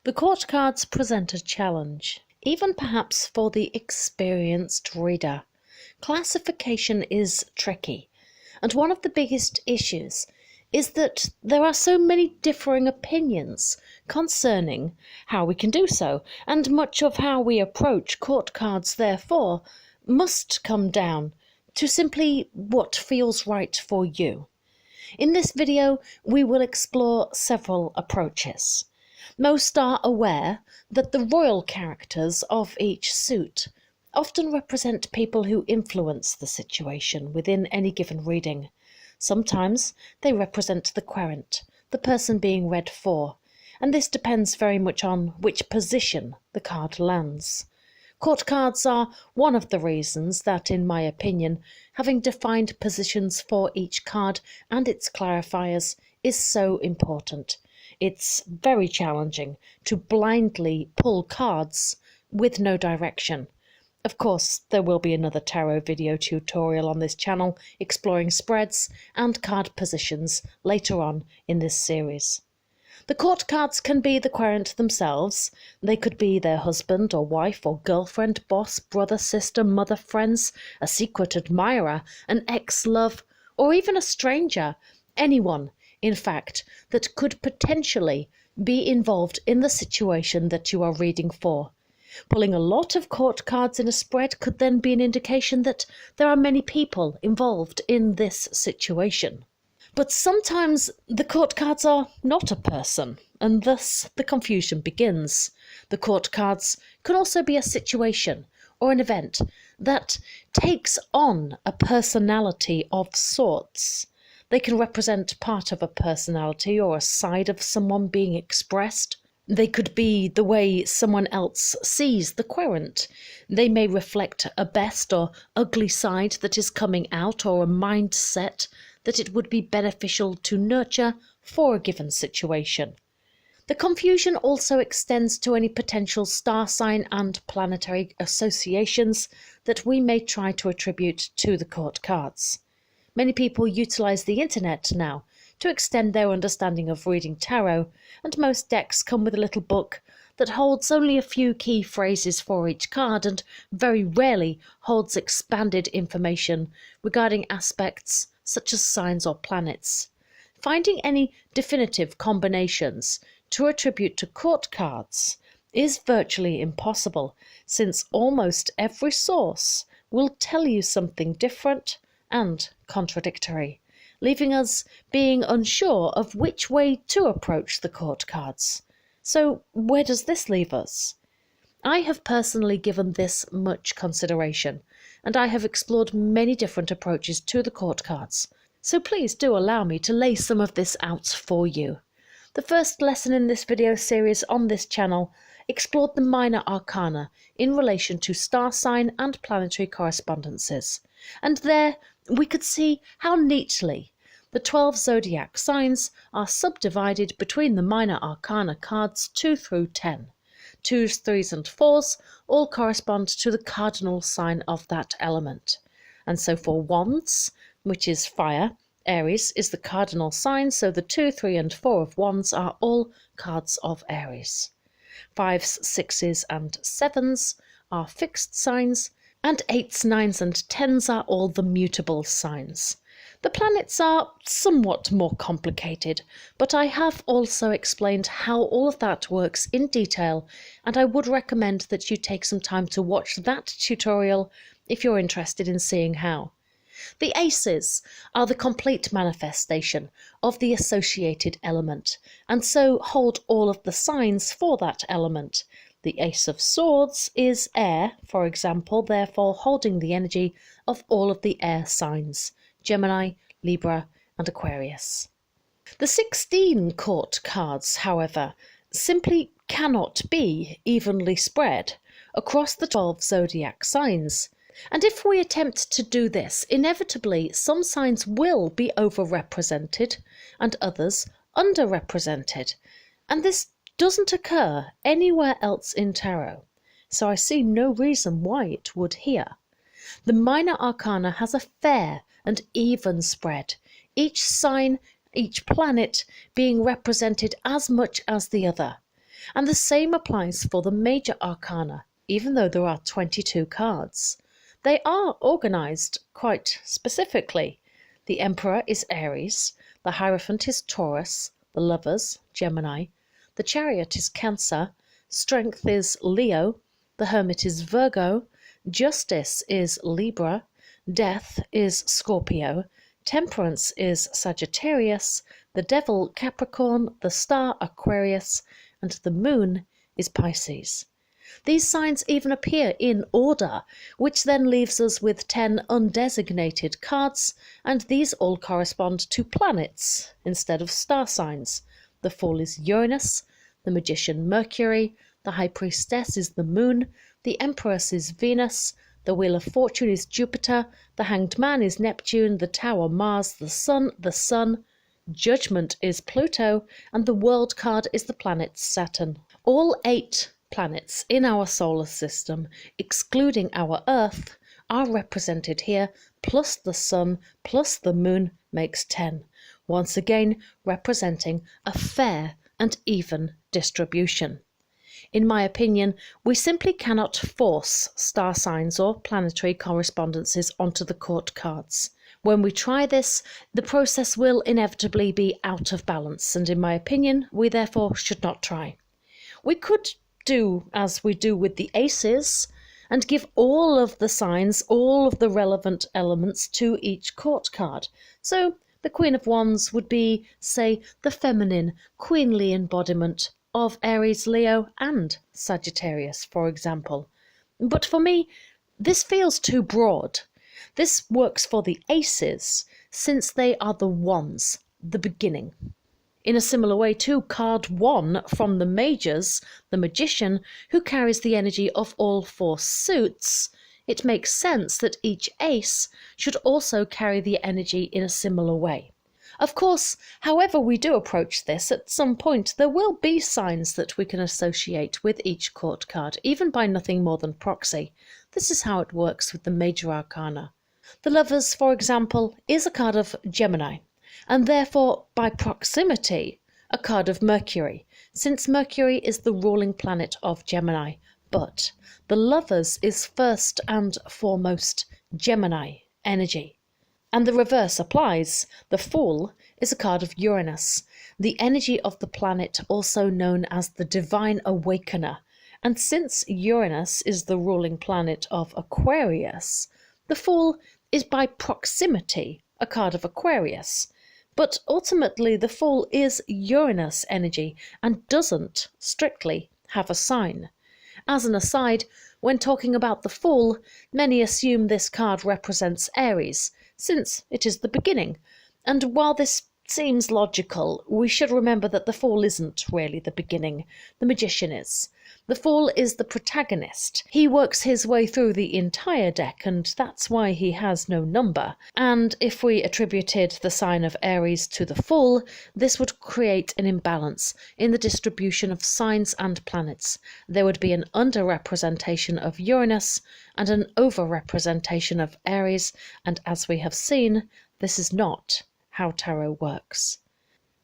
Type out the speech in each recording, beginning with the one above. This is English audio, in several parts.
The court cards present a challenge, even perhaps for the experienced reader. Classification is tricky, and one of the biggest issues is that there are so many differing opinions concerning how we can do so, and much of how we approach court cards, therefore, must come down to simply what feels right for you. In this video, we will explore several approaches. Most are aware that the royal characters of each suit often represent people who influence the situation within any given reading. Sometimes they represent the querent, the person being read for, and this depends very much on which position the card lands. Court cards are one of the reasons that, in my opinion, having defined positions for each card and its clarifiers is so important. It's very challenging to blindly pull cards with no direction. Of course, there will be another tarot video tutorial on this channel exploring spreads and card positions later on in this series. The court cards can be the querent themselves. They could be their husband or wife or girlfriend, boss, brother, sister, mother, friends, a secret admirer, an ex-love, or even a stranger. Anyone, in fact, that could potentially be involved in the situation that you are reading for. Pulling a lot of court cards in a spread could then be an indication that there are many people involved in this situation. But sometimes the court cards are not a person, and thus the confusion begins. The court cards can also be a situation or an event that takes on a personality of sorts. They can represent part of a personality or a side of someone being expressed. They could be the way someone else sees the querent. They may reflect a best or ugly side that is coming out, or a mindset that it would be beneficial to nurture for a given situation. The confusion also extends to any potential star sign and planetary associations that we may try to attribute to the court cards. Many people utilize the internet now to extend their understanding of reading tarot, and most decks come with a little book that holds only a few key phrases for each card and very rarely holds expanded information regarding aspects such as signs or planets. Finding any definitive combinations to attribute to court cards is virtually impossible, since almost every source will tell you something different and contradictory, leaving us being unsure of which way to approach the court cards. So where does this leave us? I have personally given this much consideration, and I have explored many different approaches to the court cards, so please do allow me to lay some of this out for you. The first lesson in this video series on this channel explored the minor arcana in relation to star sign and planetary correspondences, and there we could see how neatly the 12 zodiac signs are subdivided between the minor arcana cards 2 through 10. 2s, 3s and 4s all correspond to the cardinal sign of that element. And so for Wands, which is fire, Aries is the cardinal sign, so the 2, 3 and 4 of Wands are all cards of Aries. 5s, 6s and 7s are fixed signs, and 8s, 9s and 10s are all the mutable signs. The planets are somewhat more complicated, but I have also explained how all of that works in detail, and I would recommend that you take some time to watch that tutorial if you're interested in seeing how. The aces are the complete manifestation of the associated element, and so hold all of the signs for that element. The Ace of Swords is air, for example, therefore holding the energy of all of the air signs: Gemini, Libra and Aquarius. The 16 court cards, however, simply cannot be evenly spread across the 12 zodiac signs. And if we attempt to do this, inevitably some signs will be overrepresented and others underrepresented. And this doesn't occur anywhere else in tarot, so I see no reason why it would here. The minor arcana has a fair and even spread, each sign, each planet being represented as much as the other. And the same applies for the major arcana, even though there are 22 cards. They are organised quite specifically. The Emperor is Aries, the Hierophant is Taurus, the Lovers, Gemini, the Chariot is Cancer, Strength is Leo, the Hermit is Virgo, Justice is Libra, Death is Scorpio, Temperance is Sagittarius, the Devil Capricorn, the Star Aquarius, and the Moon is Pisces. These signs even appear in order, which then leaves us with 10 undesignated cards, and these all correspond to planets instead of star signs. The Fool is Uranus, the Magician Mercury, the High Priestess is the Moon, the Empress is Venus, the Wheel of Fortune is Jupiter, the Hanged Man is Neptune, the Tower Mars, the Sun, Judgment is Pluto, and the World card is the planet Saturn. All 8 planets in our solar system, excluding our Earth, are represented here, plus the Sun, plus the Moon makes 10, once again representing a fair and even distribution. In my opinion, we simply cannot force star signs or planetary correspondences onto the court cards. When we try this, the process will inevitably be out of balance, and in my opinion, we therefore should not try. We could do as we do with the aces and give all of the signs, all of the relevant elements to each court card. So the Queen of Wands would be, say, the feminine, queenly embodiment of Aries, Leo and Sagittarius, for example. But for me, this feels too broad. This works for the aces, since they are the ones, the beginning. In a similar way too, card 1 from the majors, the Magician, who carries the energy of all 4 suits, it makes sense that each ace should also carry the energy in a similar way. Of course, however we do approach this, at some point there will be signs that we can associate with each court card, even by nothing more than proxy. This is how it works with the major arcana. The Lovers, for example, is a card of Gemini, and therefore, by proximity, a card of Mercury, since Mercury is the ruling planet of Gemini. But the Lovers is first and foremost Gemini energy. And the reverse applies. The Fool is a card of Uranus, the energy of the planet also known as the Divine Awakener. And since Uranus is the ruling planet of Aquarius, the Fool is by proximity a card of Aquarius. But ultimately the Fool is Uranus energy and doesn't strictly have a sign. As an aside, when talking about the Fool, many assume this card represents Aries, since it is the beginning. And while this seems logical, we should remember that the Fool isn't really the beginning. The Magician is. The Fool is the protagonist. He works his way through the entire deck, and that's why he has no number. And if we attributed the sign of Aries to the Fool, this would create an imbalance in the distribution of signs and planets. There would be an underrepresentation of Uranus and an overrepresentation of Aries, and as we have seen, this is not how tarot works.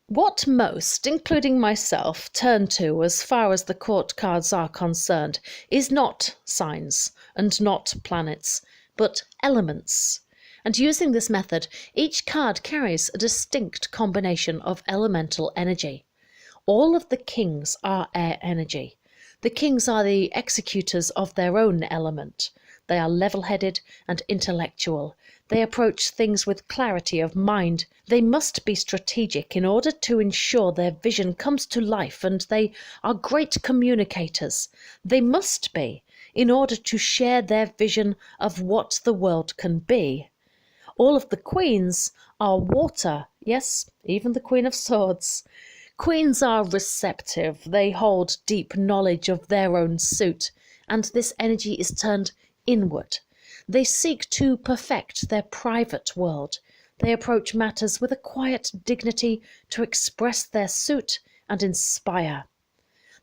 What most, including myself, turn to as far as the court cards are concerned is not signs and not planets, but elements. And using this method, each card carries a distinct combination of elemental energy. All of the kings are air energy. The kings are the executors of their own element. They are level-headed and intellectual. They approach things with clarity of mind. They must be strategic in order to ensure their vision comes to life, and they are great communicators. They must be, in order to share their vision of what the world can be. All of the queens are water, yes, even the Queen of Swords. Queens are receptive. They hold deep knowledge of their own suit, and this energy is turned inward. They seek to perfect their private world. They approach matters with a quiet dignity to express their suit and inspire.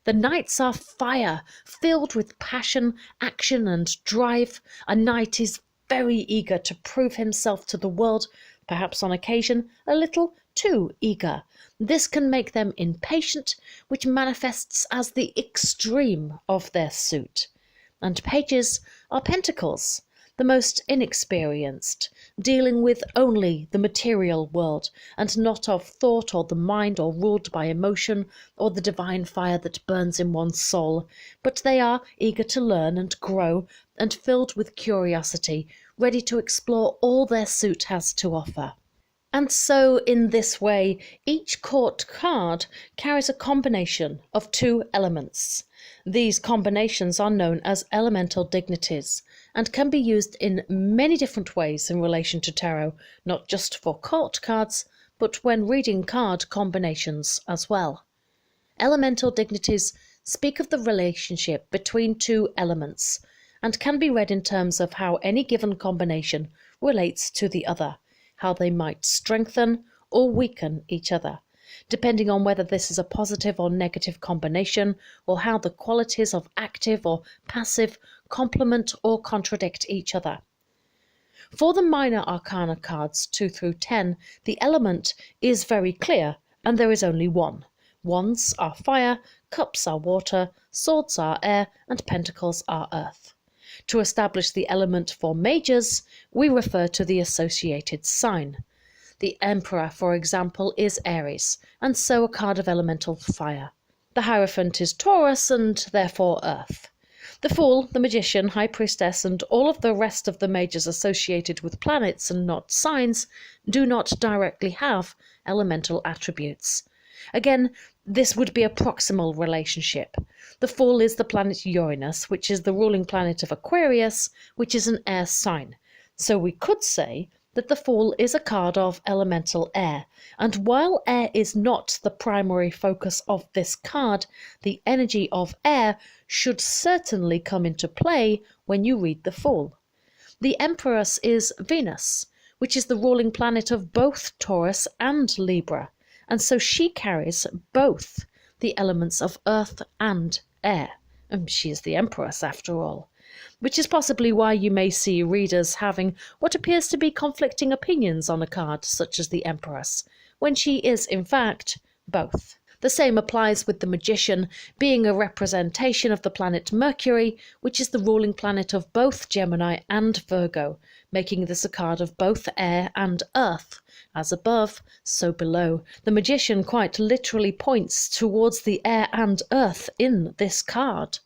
The knights are fire, filled with passion, action and drive. A knight is very eager to prove himself to the world, perhaps on occasion a little too eager. This can make them impatient, which manifests as the extreme of their suit. And pages are pentacles, the most inexperienced, dealing with only the material world and not of thought or the mind, or ruled by emotion or the divine fire that burns in one's soul. But they are eager to learn and grow and filled with curiosity, ready to explore all their suit has to offer. And so, in this way, each court card carries a combination of two elements. These combinations are known as elemental dignities and can be used in many different ways in relation to tarot, not just for court cards, but when reading card combinations as well. Elemental dignities speak of the relationship between two elements and can be read in terms of how any given combination relates to the other, how they might strengthen or weaken each other, depending on whether this is a positive or negative combination, or how the qualities of active or passive complement or contradict each other. For the minor arcana cards 2 through 10, the element is very clear and there is only one. Wands are fire, cups are water, swords are air, and pentacles are earth. To establish the element for majors, we refer to the associated sign. The Emperor, for example, is Aries, and so a card of elemental fire. The Hierophant is Taurus, and therefore earth. The Fool, the Magician, High Priestess, and all of the rest of the majors associated with planets and not signs do not directly have elemental attributes. Again, this would be a proximal relationship. The Fool is the planet Uranus, which is the ruling planet of Aquarius, which is an air sign. So we could say that the Fool is a card of elemental air, and while air is not the primary focus of this card, the energy of air should certainly come into play when you read the Fool. The Empress is Venus, which is the ruling planet of both Taurus and Libra, and so she carries both the elements of earth and air. And she is the Empress after all. Which is possibly why you may see readers having what appears to be conflicting opinions on a card such as the Empress, when she is in fact both. The same applies with the Magician being a representation of the planet Mercury, which is the ruling planet of both Gemini and Virgo, making this a card of both air and earth. As above, so below. The Magician quite literally points towards the air and earth in this card.